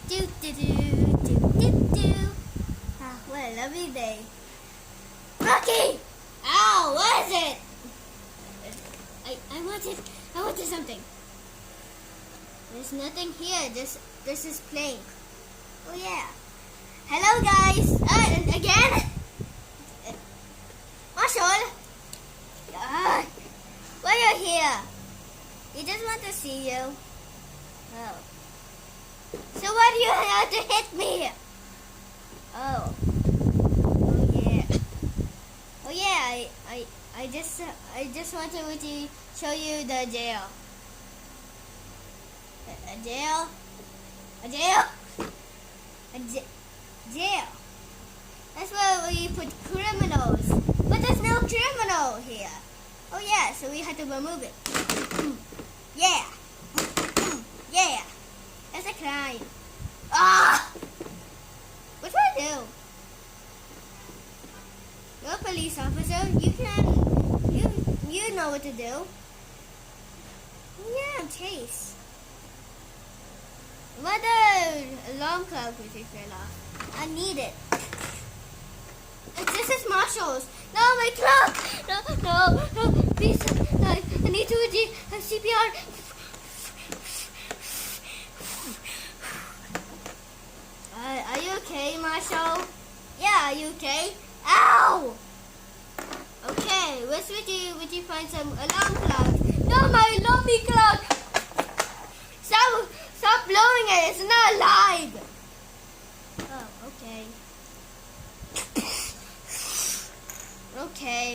Do do do do do do. Ah, what a lovely day. Rocky! Ow! What is it? I wanted something. There's nothing here. This is plain. Oh yeah. Hello guys. Again. Marshall. Why are you here? We just want to see you. Oh. So why do you have to hit me? Oh. Oh yeah. Oh yeah. I just wanted to show you the jail. A jail? A jail? Jail. That's where we put criminals. But there's no criminal here. Oh yeah, so we had to remove it. Yeah. Yeah. That's a crime. Ah! What do I do? You're a police officer. You know what to do. Yeah, chase. What the alarm clock which fell off? I need it. This is Marshall's. No, my clock! No, please. I need to do CPR. Are you okay, Marshall? Yeah, are you okay? Ow! Okay, would you find some alarm clock? No, my alarm clock! Stop blowing it, it's not alive! Oh, okay. Okay.